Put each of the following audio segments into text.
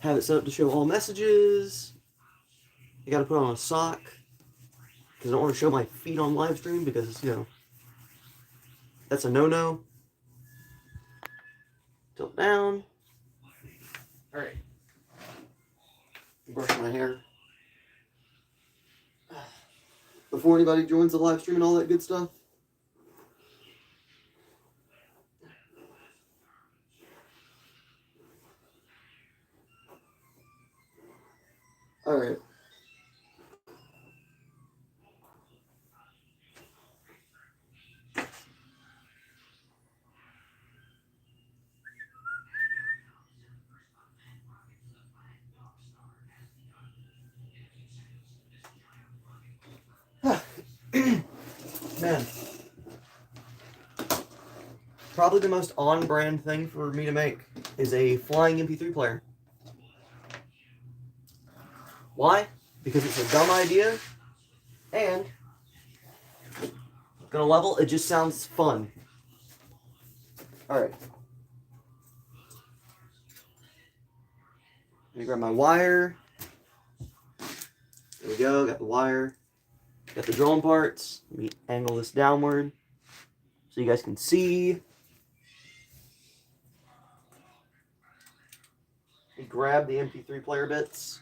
Have it set up to show all messages. You gotta put on a sock. Because I don't want to show my feet on live stream because, you know, that's a no-no. Tilt down. Alright. Brush my hair. Before anybody joins the live stream and all that good stuff. Alright. Man. Probably the most on-brand thing for me to make is a flying MP3 player. Why? Because it's a dumb idea, and gonna level, it just sounds fun. Alright. Let me grab my wire. There we go, got the wire. Got the drone parts. Let me angle this downward so you guys can see. We grab the MP3 player bits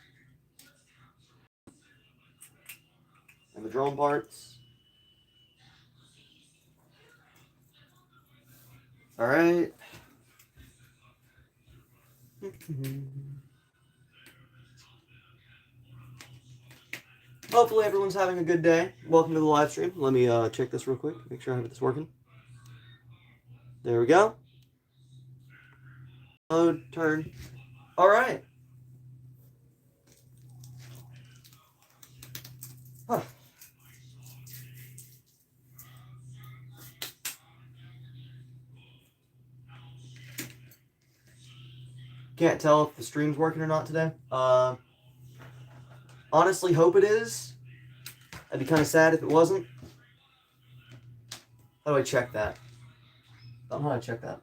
and the drone parts. All right. Hopefully everyone's having a good day. Welcome to the live stream. Let me check this real quick. Make sure I have this working. There we go. Load, turn. All right. Huh. Can't tell if the stream's working or not today. Honestly, hope it is. I'd be kind of sad if it wasn't. How do I check that? I don't know how to check that.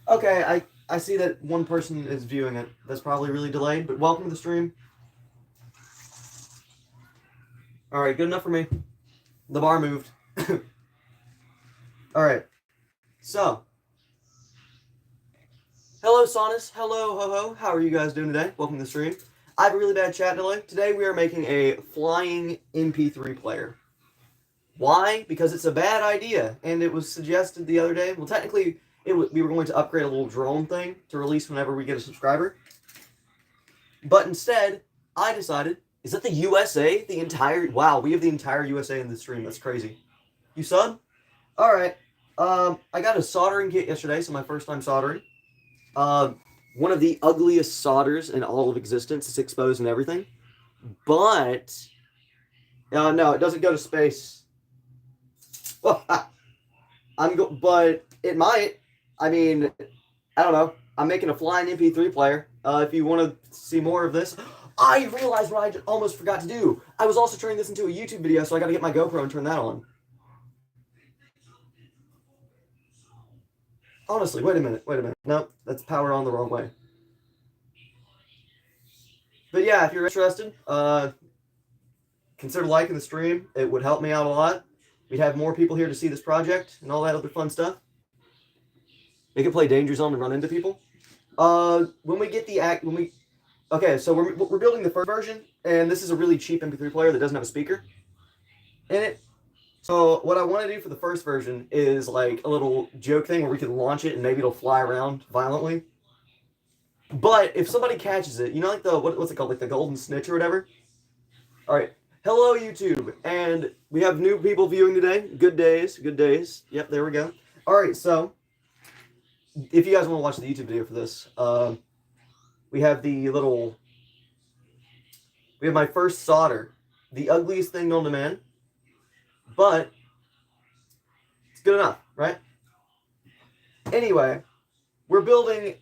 Okay, I see that one person is viewing it. That's probably really delayed, but welcome to the stream. Alright, good enough for me. The bar moved. Alright. So. Hello, Sonus. Hello, Ho-Ho. How are you guys doing today? Welcome to the stream. I have a really bad chat delay. Today we are making a flying MP3 player. Why? Because it's a bad idea, and it was suggested the other day. Well, technically, we were going to upgrade a little drone thing to release whenever we get a subscriber. But instead, I decided, is that the USA? The entire... Wow, we have the entire USA in this stream. That's crazy. You sub? Alright. I got a soldering kit yesterday, so my first time soldering. One of the ugliest solders in all of existence. It's exposed and everything. But... no, it doesn't go to space. But it might. I mean, I don't know. I'm making a flying MP3 player. If you want to see more of this. I realized what I almost forgot to do. I was also turning this into a YouTube video, so I got to get my GoPro and turn that on. Honestly, wait a minute. No, that's powered on the wrong way. But yeah, if you're interested, consider liking the stream. It would help me out a lot. We'd have more people here to see this project and all that other fun stuff. We can play Danger Zone and run into people. When we get the okay, so we're building the first version, and this is a really cheap MP3 player that doesn't have a speaker in it. So what I want to do for the first version is like a little joke thing where we can launch it and maybe it'll fly around violently. But if somebody catches it, you know, like the what's it called, like the golden snitch or whatever. All right. Hello, YouTube, and we have new people viewing today. Good days, good days. Yep, there we go. All right, so if you guys want to watch the YouTube video for this, we have we have my first solder, the ugliest thing known to man, but it's good enough, right? Anyway, we're building,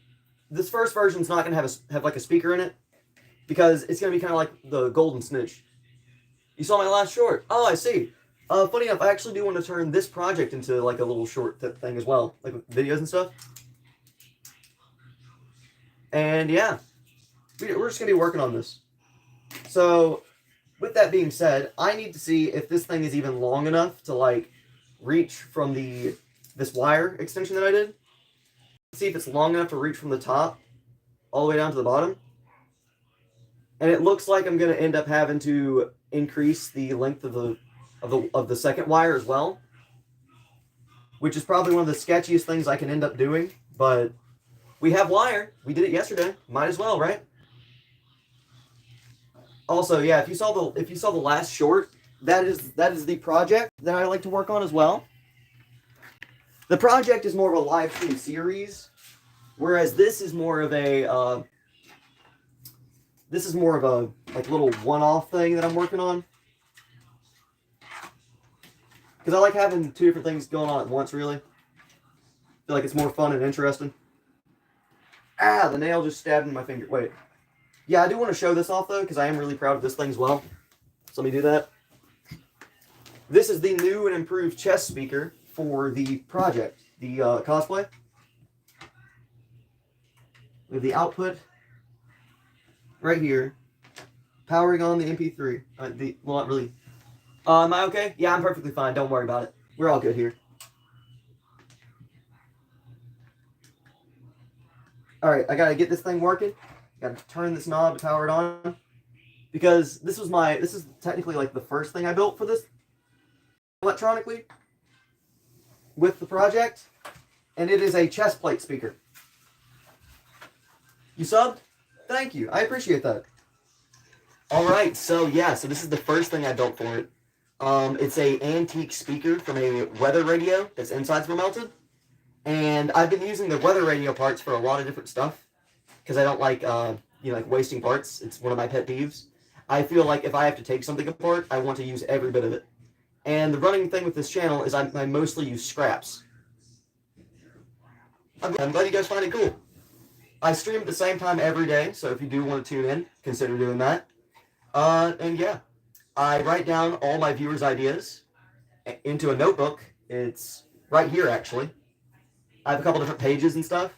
this first version's not going to have like a speaker in it, because it's going to be kind of like the golden snitch. You saw my last short. Oh, I see. Funny enough, I actually do want to turn this project into like a little short thing as well, like with videos and stuff. And yeah, we're just going to be working on this. So with that being said, I need to see if this thing is even long enough to like reach from this wire extension that I did. See if it's long enough to reach from the top all the way down to the bottom. And it looks like I'm going to end up having to increase the length of the second wire as well, which is probably one of the sketchiest things I can end up doing. But we have wire. We did it yesterday. Might as well, right? Also, yeah, if you saw the last short, that is the project that I like to work on as well. The project is more of a live stream series, whereas this is more of a like little one-off thing that I'm working on. Because I like having two different things going on at once, really. I feel like it's more fun and interesting. Ah, the nail just stabbed in my finger. Wait. Yeah, I do want to show this off, though, because I am really proud of this thing as well. So let me do that. This is the new and improved chest speaker for the project, the cosplay. We have the output right here, powering on the mp3. Well, not really. Am I okay? Yeah, I'm perfectly fine. Don't worry about it. We're all good here. All right, I gotta get this thing working. Gotta turn this knob to power it on, because this is technically like the first thing I built for this electronically with the project, and it is a chest plate speaker. You subbed? Thank you. I appreciate that. All right, so yeah, so this is the first thing I built for it. It's a antique speaker from a weather radio that's insides were melted, and I've been using the weather radio parts for a lot of different stuff because I don't like like wasting parts. It's one of my pet peeves. I feel like if I have to take something apart, I want to use every bit of it. And the running thing with this channel is I mostly use scraps. I'm glad you guys find it cool. I stream at the same time every day, so if you do want to tune in, consider doing that. And yeah, I write down all my viewers' ideas into a notebook. It's right here, actually. I have a couple different pages and stuff.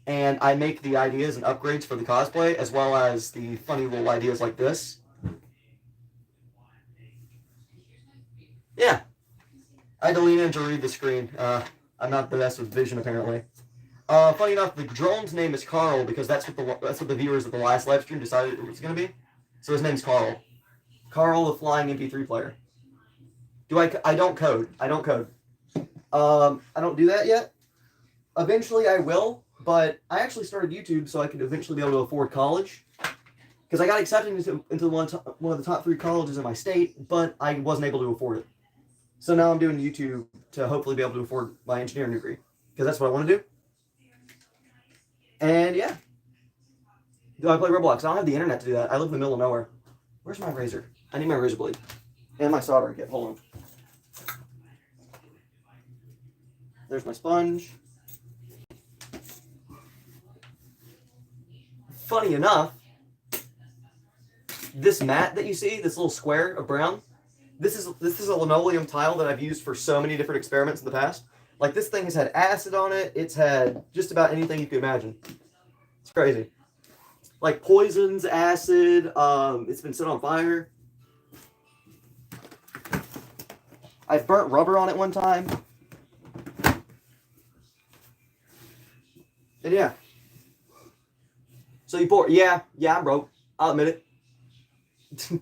And I make the ideas and upgrades for the cosplay, as well as the funny little ideas like this. Yeah. I had to lean in to read the screen. I'm not the best with vision, apparently. Funny enough, the drone's name is Karl because that's what the viewers of the last live stream decided it was going to be. So his name's Karl. Karl, the flying mp3 player. I don't code. I don't code. I don't do that yet. Eventually I will, but I actually started YouTube so I could eventually be able to afford college. Because I got accepted into one of the top 3 colleges in my state, but I wasn't able to afford it. So now I'm doing YouTube to hopefully be able to afford my engineering degree. Because that's what I want to do. And yeah. Do I play Roblox? I don't have the internet to do that. I live in the middle of nowhere. Where's my razor? I need my razor blade. And my soldering kit. Hold on. There's my sponge. Funny enough, this mat that you see, this little square of brown, this is a linoleum tile that I've used for so many different experiments in the past. Like, this thing has had acid on it. It's had just about anything you can imagine. It's crazy. Like poisons, acid, it's been set on fire. I've burnt rubber on it one time. And yeah. So you pour, yeah, I'm broke. I'll admit it.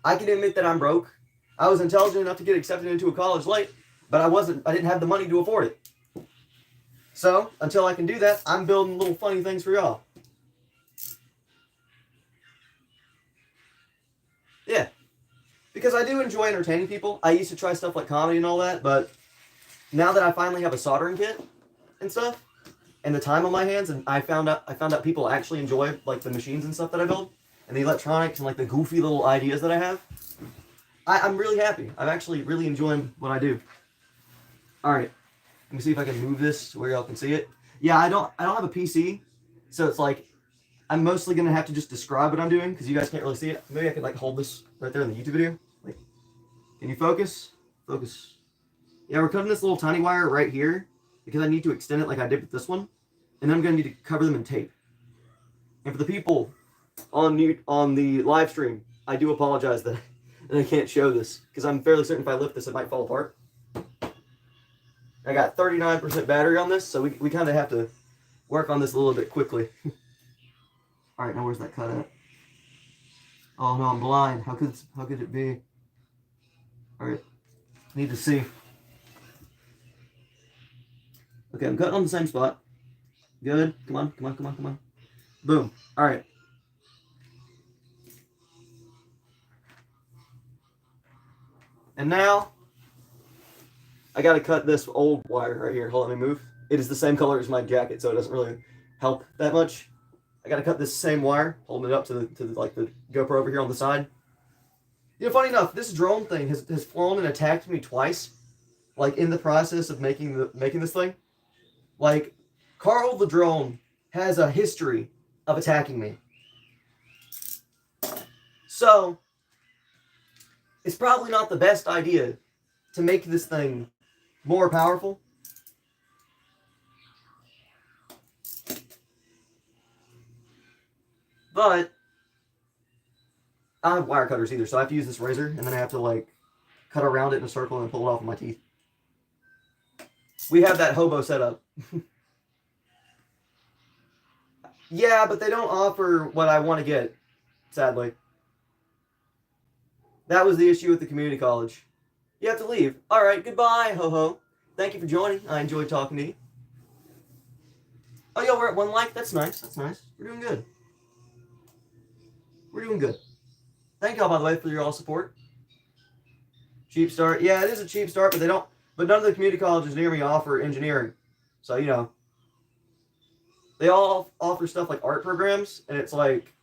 I can admit that I'm broke. I was intelligent enough to get accepted into a college late, but I didn't have the money to afford it. So, until I can do that, I'm building little funny things for y'all. Yeah. Because I do enjoy entertaining people. I used to try stuff like comedy and all that, but now that I finally have a soldering kit and stuff, and the time on my hands, and I found out people actually enjoy like the machines and stuff that I build, and the electronics and like the goofy little ideas that I have. I'm really happy. I'm actually really enjoying what I do. All right, let me see if I can move this to where y'all can see it. Yeah, I don't have a PC, so it's like I'm mostly gonna have to just describe what I'm doing because you guys can't really see it. Maybe I could like hold this right there in the YouTube video. Like, can you focus? Focus. Yeah, we're cutting this little tiny wire right here because I need to extend it like I did with this one. And I'm going to need to cover them in tape. And for the people on the live stream, I do apologize that I can't show this, because I'm fairly certain if I lift this, it might fall apart. I got 39% battery on this, so we kind of have to work on this a little bit quickly. All right, now where's that cut at? Oh no, I'm blind. How could it be? All right, need to see. Okay, I'm cutting on the same spot. Good. Come on, come on, come on, come on. Boom. All right. And now I got to cut this old wire right here. Hold on, let me move. It is the same color as my jacket, so it doesn't really help that much. I got to cut this same wire, holding it up to the GoPro over here on the side. You know, funny enough, this drone thing has flown and attacked me twice, like in the process of making this thing. Like, Karl the drone has a history of attacking me. So, it's probably not the best idea to make this thing more powerful. But I don't have wire cutters either, so I have to use this razor, and then I have to, like, cut around it in a circle and pull it off with my teeth. We have that hobo setup. Yeah, but they don't offer what I want to get, sadly. That was the issue with the community college. You have to leave. Alright, goodbye, ho-ho. Thank you for joining. I enjoyed talking to you. Oh, yo, we're at 1 like. That's nice. That's nice. We're doing good. We're doing good. Thank y'all, by the way, for your all support. Cheap start. Yeah, it is a cheap start, but none of the community colleges near me offer engineering. So, you know, they all offer stuff like art programs, and it's like,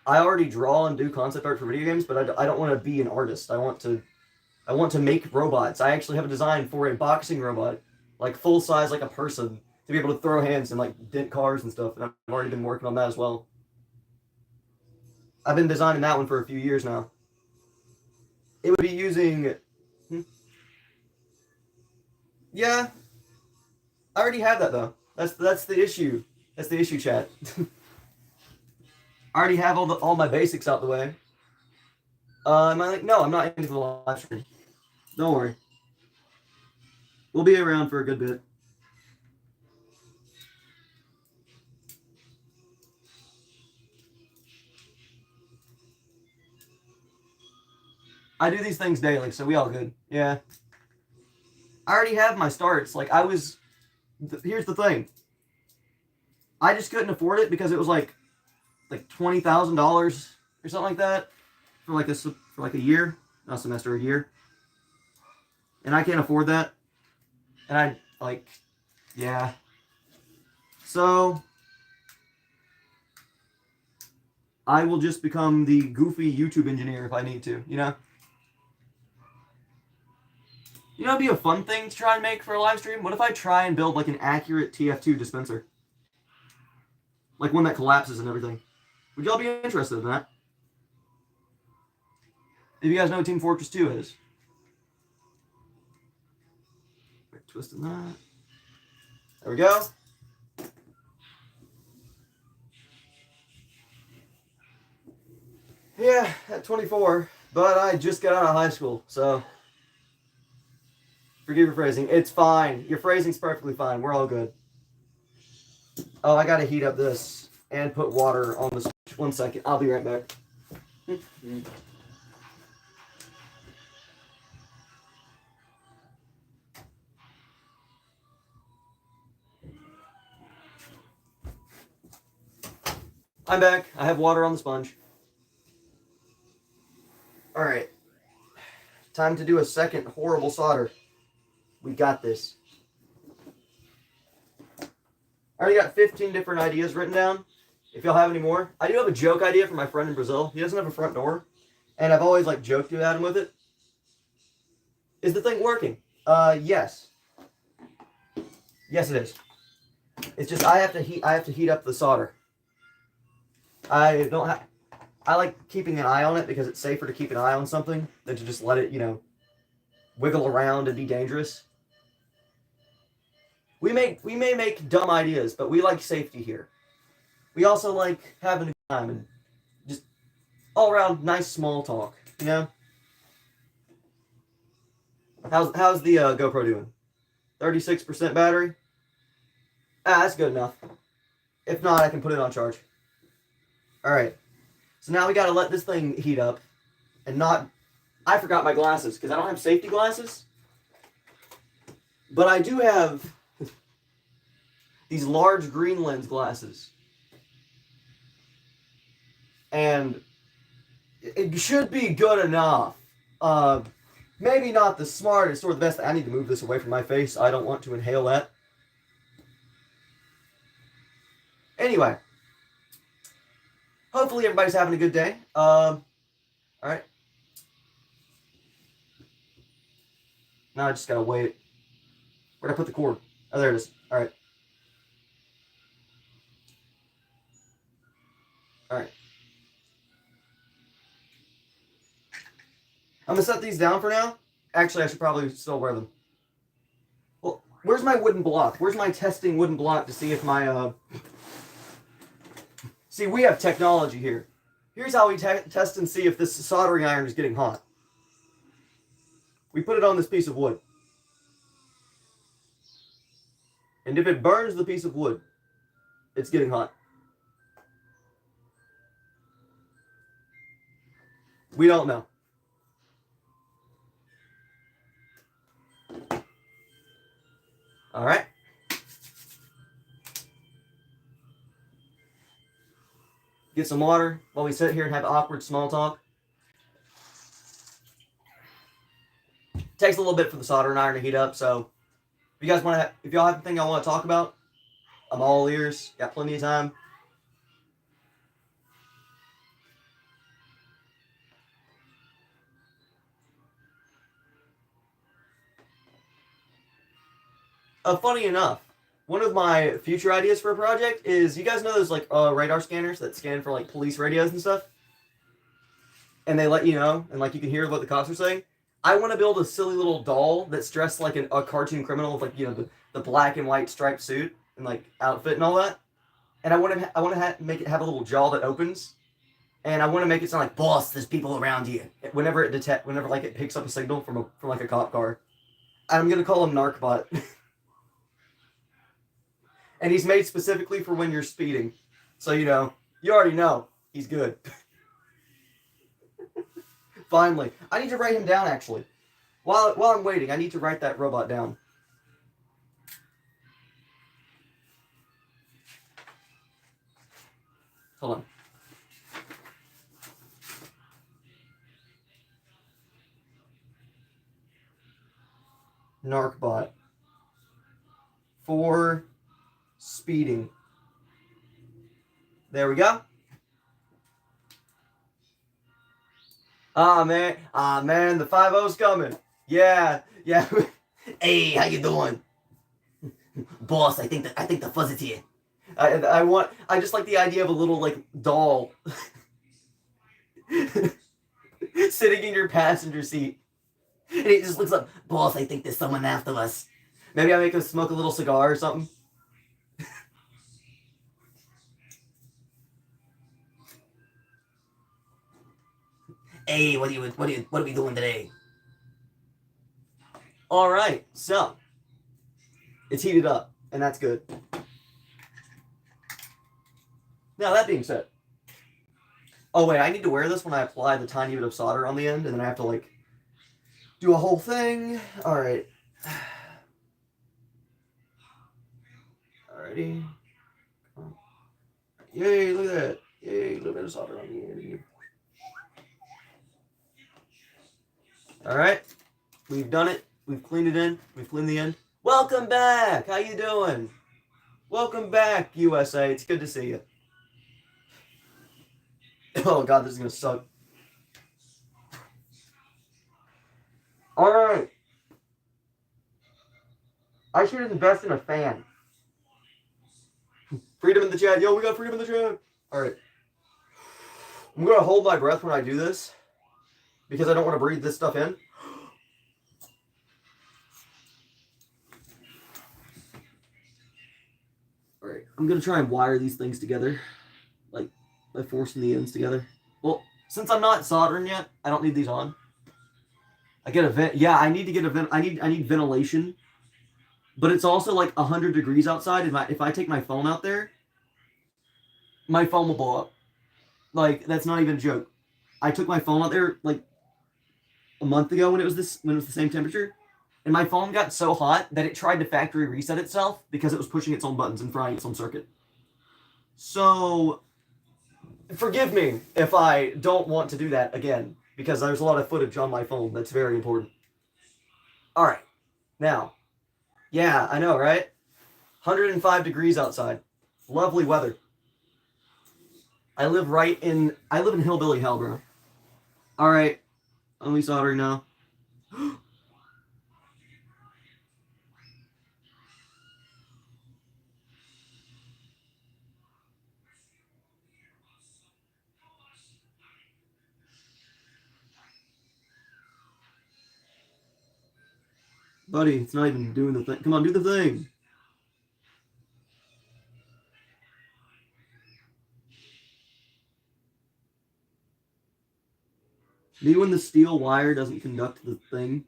I already draw and do concept art for video games, but I don't want to be an artist. I want to make robots. I actually have a design for a boxing robot, like full size, like a person, to be able to throw hands and like dent cars and stuff. And I've already been working on that as well. I've been designing that one for a few years now. It would be using... Yeah. I already have that, though. That's the issue. That's the issue, chat. I already have all my basics out the way. Am I like... No, I'm not into the live stream. Don't worry. We'll be around for a good bit. I do these things daily, so we all good. Yeah. I already have my starts. Like, here's the thing. I just couldn't afford it because it was like $20,000 or something like that for like a year, not a semester, a year. And I can't afford that. And yeah. So I will just become the goofy YouTube engineer if I need to, you know? You know, it'd be a fun thing to try and make for a live stream. What if I try and build like an accurate TF2 dispenser? Like one that collapses and everything. Would y'all be interested in that? If you guys know what Team Fortress 2 is. Twisting that. There we go. Yeah, at 24. But I just got out of high school, so... Forgive your phrasing. It's fine. Your phrasing's perfectly fine. We're all good. Oh, I gotta heat up this and put water on this. 1 second. I'll be right back. I'm back. I have water on the sponge. Alright. Time to do a second horrible solder. We got this. I already got 15 different ideas written down. If y'all have any more. I do have a joke idea for my friend in Brazil. He doesn't have a front door. And I've always like joked at him with it. Is the thing working? Yes. Yes, it is. It's just I have to heat up the solder. I like keeping an eye on it because it's safer to keep an eye on something than to just let it, you know, wiggle around and be dangerous. We may make dumb ideas, but we like safety here. We also like having a good time and just all around nice small talk, you know? How's the GoPro doing? 36% battery? Ah, that's good enough. If not, I can put it on charge. Alright. So now we gotta let this thing heat up and not... I forgot my glasses because I don't have safety glasses. But I do have these large green lens glasses. And it should be good enough. Maybe not the smartest or the best. I need to move this away from my face. I don't want to inhale that. Anyway. Hopefully everybody's having a good day. Alright. Now I just gotta wait. Where'd I put the cord? Oh, there it is. Alright. Alright. I'm gonna set these down for now. Actually, I should probably still wear them. Well, where's my wooden block? Where's my testing wooden block to see if my, See, we have technology here. Here's how we test and see if this soldering iron is getting hot. We put it on this piece of wood. And if it burns the piece of wood, it's getting hot. We don't know. All right. Get some water while we sit here and have awkward small talk. Takes a little bit for the soldering iron to heat up, so if you guys want to, if y'all have anything I want to talk about, I'm all ears. Got plenty of time. Funny enough, one of my future ideas for a project is, you guys know those like radar scanners that scan for like police radios and stuff? And they let you know, and like you can hear what the cops are saying? I want to build a silly little doll that's dressed like a cartoon criminal with like, you know, the black and white striped suit and like outfit and all that. And I want to make it have a little jaw that opens. And I want to make it sound like, boss, there's people around you. Whenever like it picks up a signal from like a cop car. And I'm gonna call him Narcbot. And he's made specifically for when you're speeding. So, you know, you already know he's good. Finally. I need to write him down, actually. While I'm waiting, I need to write that robot down. Hold on. Narcbot. For speeding. There we go. Ah man, the 5-0's coming. Yeah. Hey, how you doing? Boss, I think the fuzz is here. I just like the idea of a little like doll sitting in your passenger seat. And he just looks up, boss, I think there's someone after us. Maybe I make him smoke a little cigar or something. Hey, what are we doing today? All right, so it's heated up, and that's good. Now that being said, oh wait, I need to wear this when I apply the tiny bit of solder on the end, and then I have to like do a whole thing. All right. Alrighty. Yay! Look at that. Yay! A little bit of solder on the end. All right, we've done it. We've cleaned it in. We've cleaned the end. Welcome back. How you doing? Welcome back, USA. It's good to see you. Oh God, this is gonna suck. All right. I should invest in a fan. Freedom in the chat. Yo, we got freedom in the chat. All right. I'm gonna hold my breath when I do this because I don't want to breathe this stuff in. I'm gonna try and wire these things together, like by forcing the ends together. Well, since I'm not soldering yet, I don't need these on. I get a vent. Yeah, I need to get a vent. I need ventilation, but it's also like 100 degrees outside. And if I take my phone out there, my phone will blow up. Like that's not even a joke. I took my phone out there like a month ago when it was the same temperature, and my phone got so hot that it tried to factory reset itself because it was pushing its own buttons and frying its own circuit. So forgive me if I don't want to do that again because there's a lot of footage on my phone that's very important. All right, now, yeah, I know, right? 105 degrees outside, lovely weather. I live in hillbilly hell, bro. All right, only soldering now. Buddy, it's not even doing the thing. Come on, do the thing. Maybe when the steel wire doesn't conduct the thing.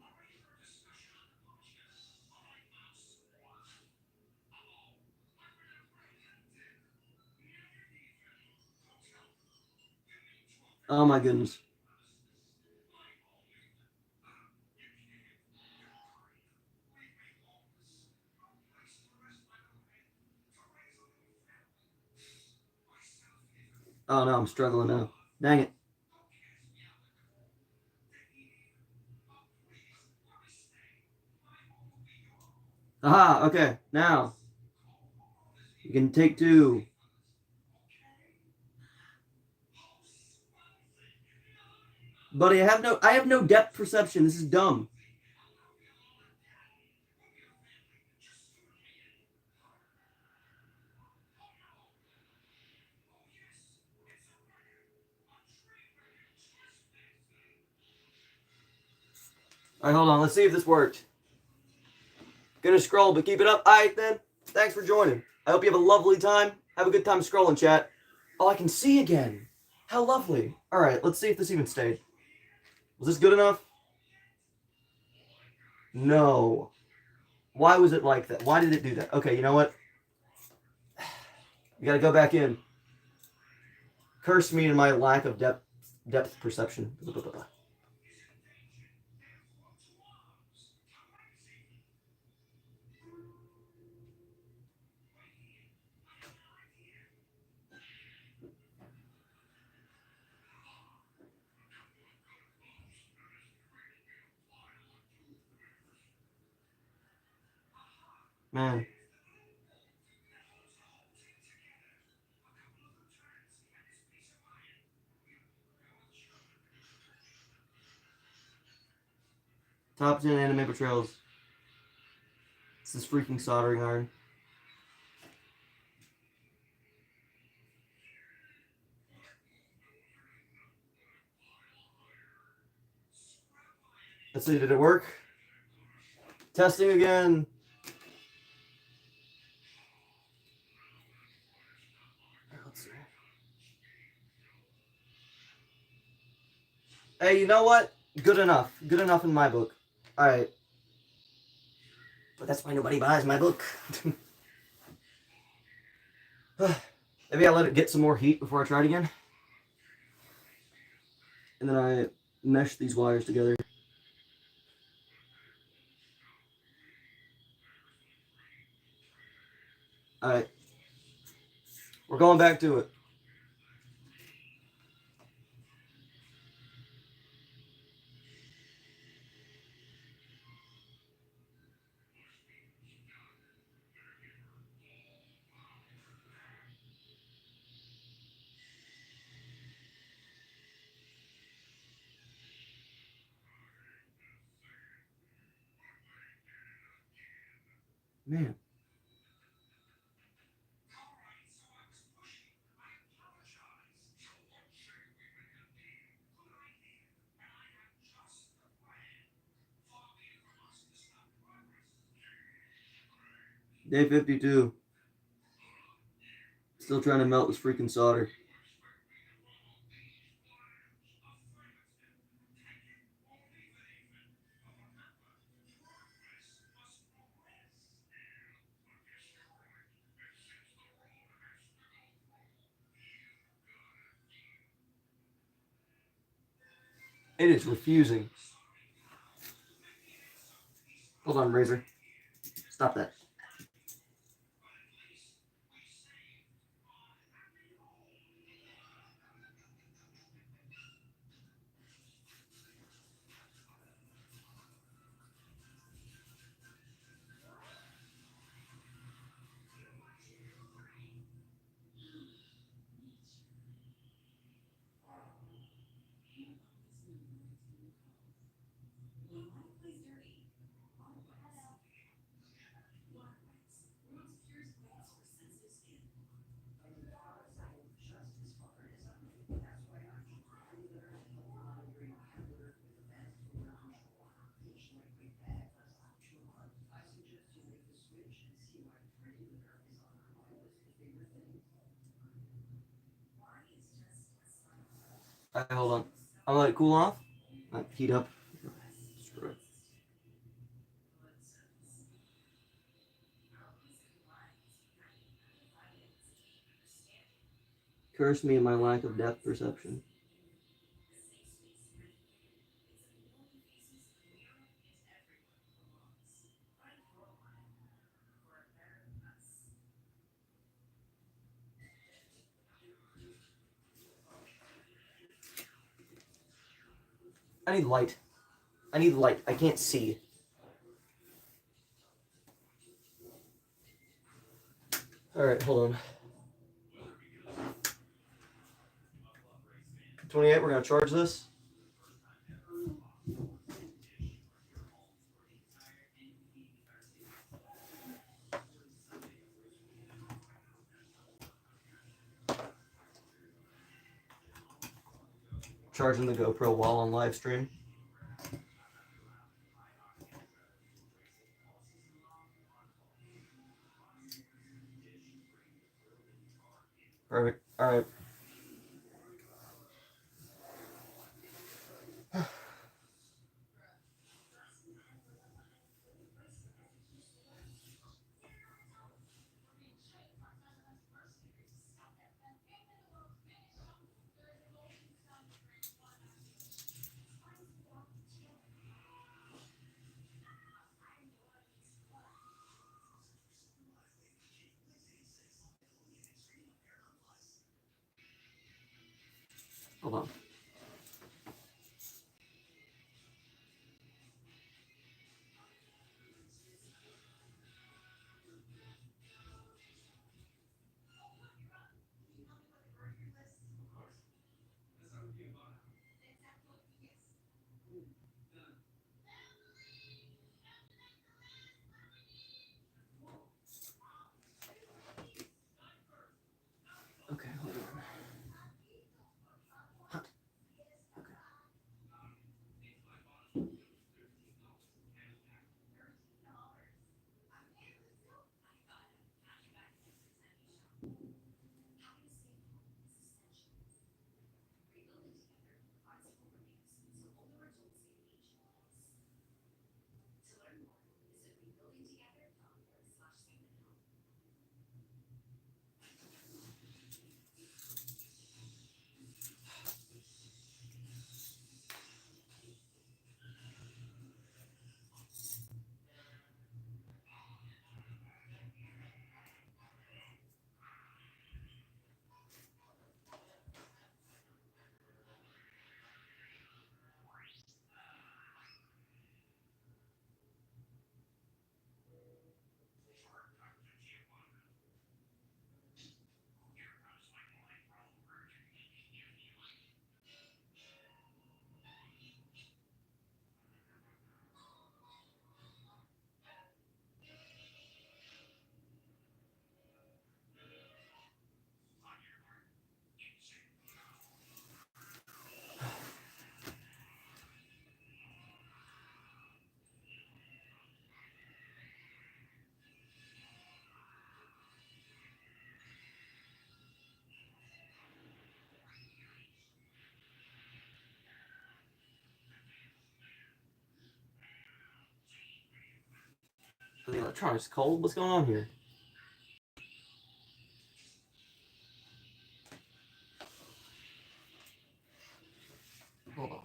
Oh my goodness. Oh no, I'm struggling now. Dang it. Aha, okay. Now, you can take two. Buddy, I have no depth perception. This is dumb. All right, hold on. Let's see if this worked. Gonna scroll, but keep it up. All right, then. Thanks for joining. I hope you have a lovely time. Have a good time scrolling, chat. Oh, I can see again. How lovely. All right, let's see if this even stayed. Was this good enough? No. Why was it like that? Why did it do that? Okay, you know what? You gotta go back in. Curse me and my lack of depth perception. Man. Top 10 anime portrayals. It's this freaking soldering iron. Let's see, did it work? Testing again. Let's see. Hey, you know what? Good enough. Good enough in my book. Alright. But that's why nobody buys my book. Maybe I let it get some more heat before I try it again. And then I mesh these wires together. Alright. We're going back to it. Man. Day 52. Still trying to melt this freaking solder. It is refusing. Hold on, Razor. Stop that. Alright, hold on. I'll let it cool off. Heat up. Screw it. Curse me and my lack of depth perception. I need light. I need light. I can't see. Alright, hold on. 28, we're going to charge this. Charging the GoPro while on live stream. Perfect. Alright. Hold on. Okay, hold on. Hot. Okay. Are the electronics cold? What's going on here? Hold on.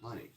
Like.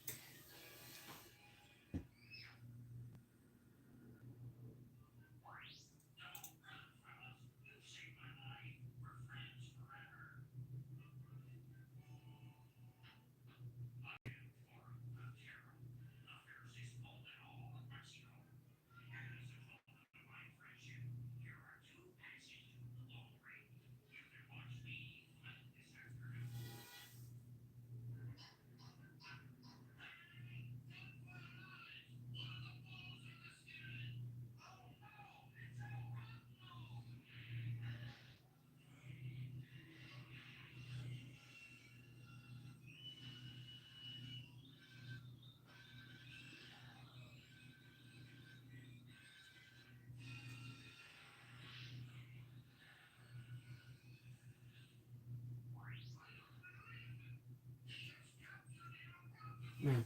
Man.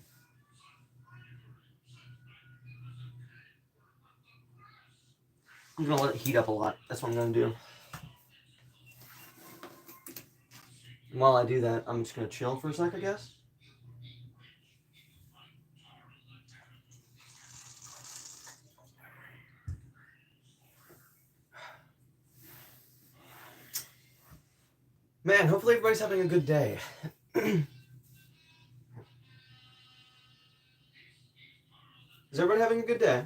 I'm gonna let it heat up a lot. That's what I'm gonna do. And while I do that, I'm just gonna chill for a sec, I guess. Man, hopefully everybody's having a good day. Is everybody having a good day?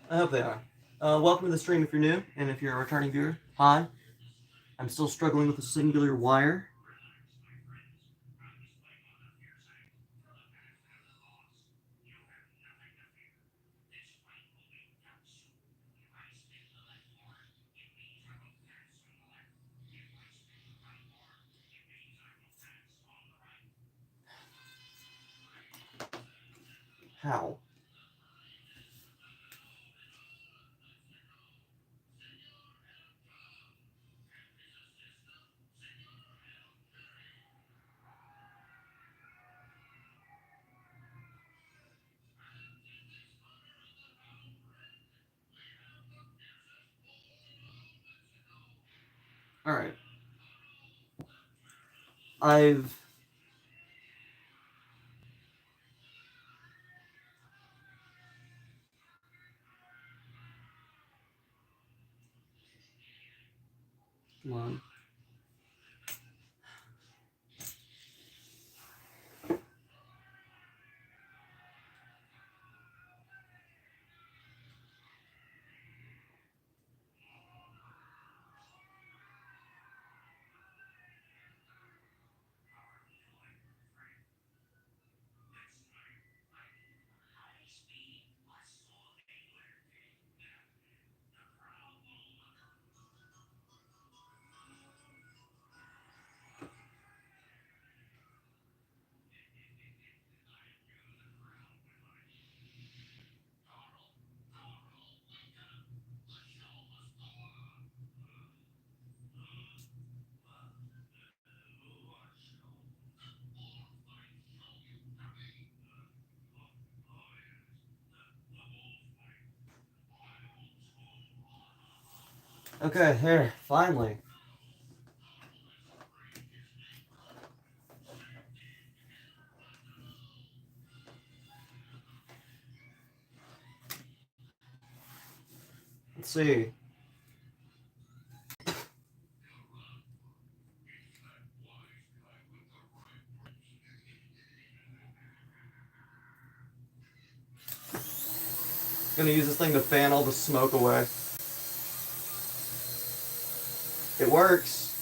I hope they are. Welcome to the stream if you're new, and if you're a returning viewer, hi. I'm still struggling with a singular wire. How? Alright. I've... Come on. Okay, here, finally. Let's see. Gonna use this thing to fan all the smoke away. It works.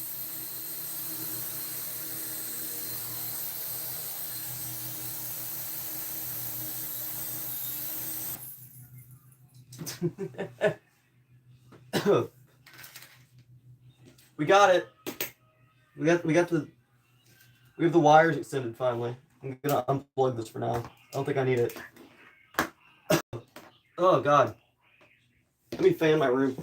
We got it. We have the wires extended finally. I'm gonna unplug this for now. I don't think I need it. Oh god. Let me fan my room.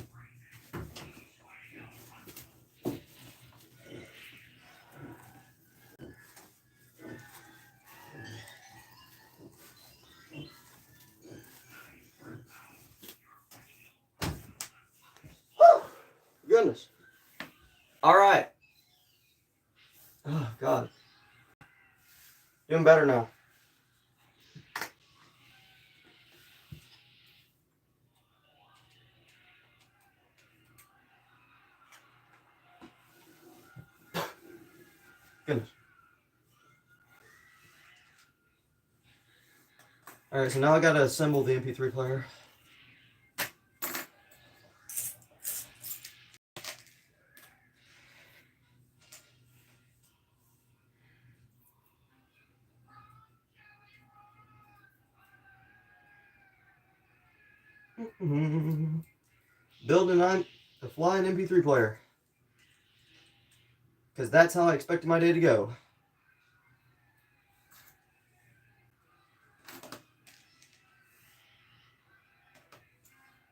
goodness. All right. Oh, God. Doing better now. Goodness. Alright, so now I gotta assemble the MP3 player. Building a flying MP3 player. Because that's how I expected my day to go.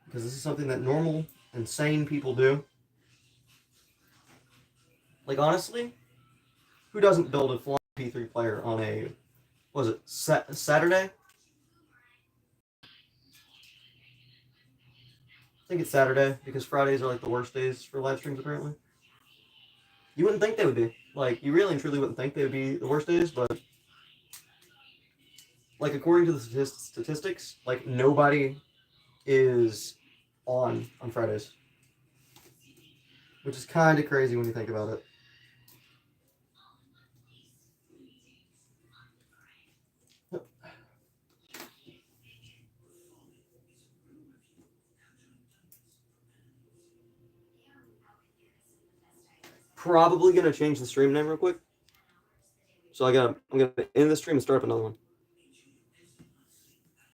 Because this is something that normal and sane people do. Like, honestly, who doesn't build a flying MP3 player on a, what was it, Saturday? I think it's Saturday, because Fridays are like the worst days for live streams, apparently. You wouldn't think they would be. Like, you really and truly wouldn't think they would be the worst days, but like, according to the statistics, like, nobody is on Fridays. Which is kind of crazy when you think about it. Probably gonna change the stream name real quick. So I'm gonna end the stream and start up another one.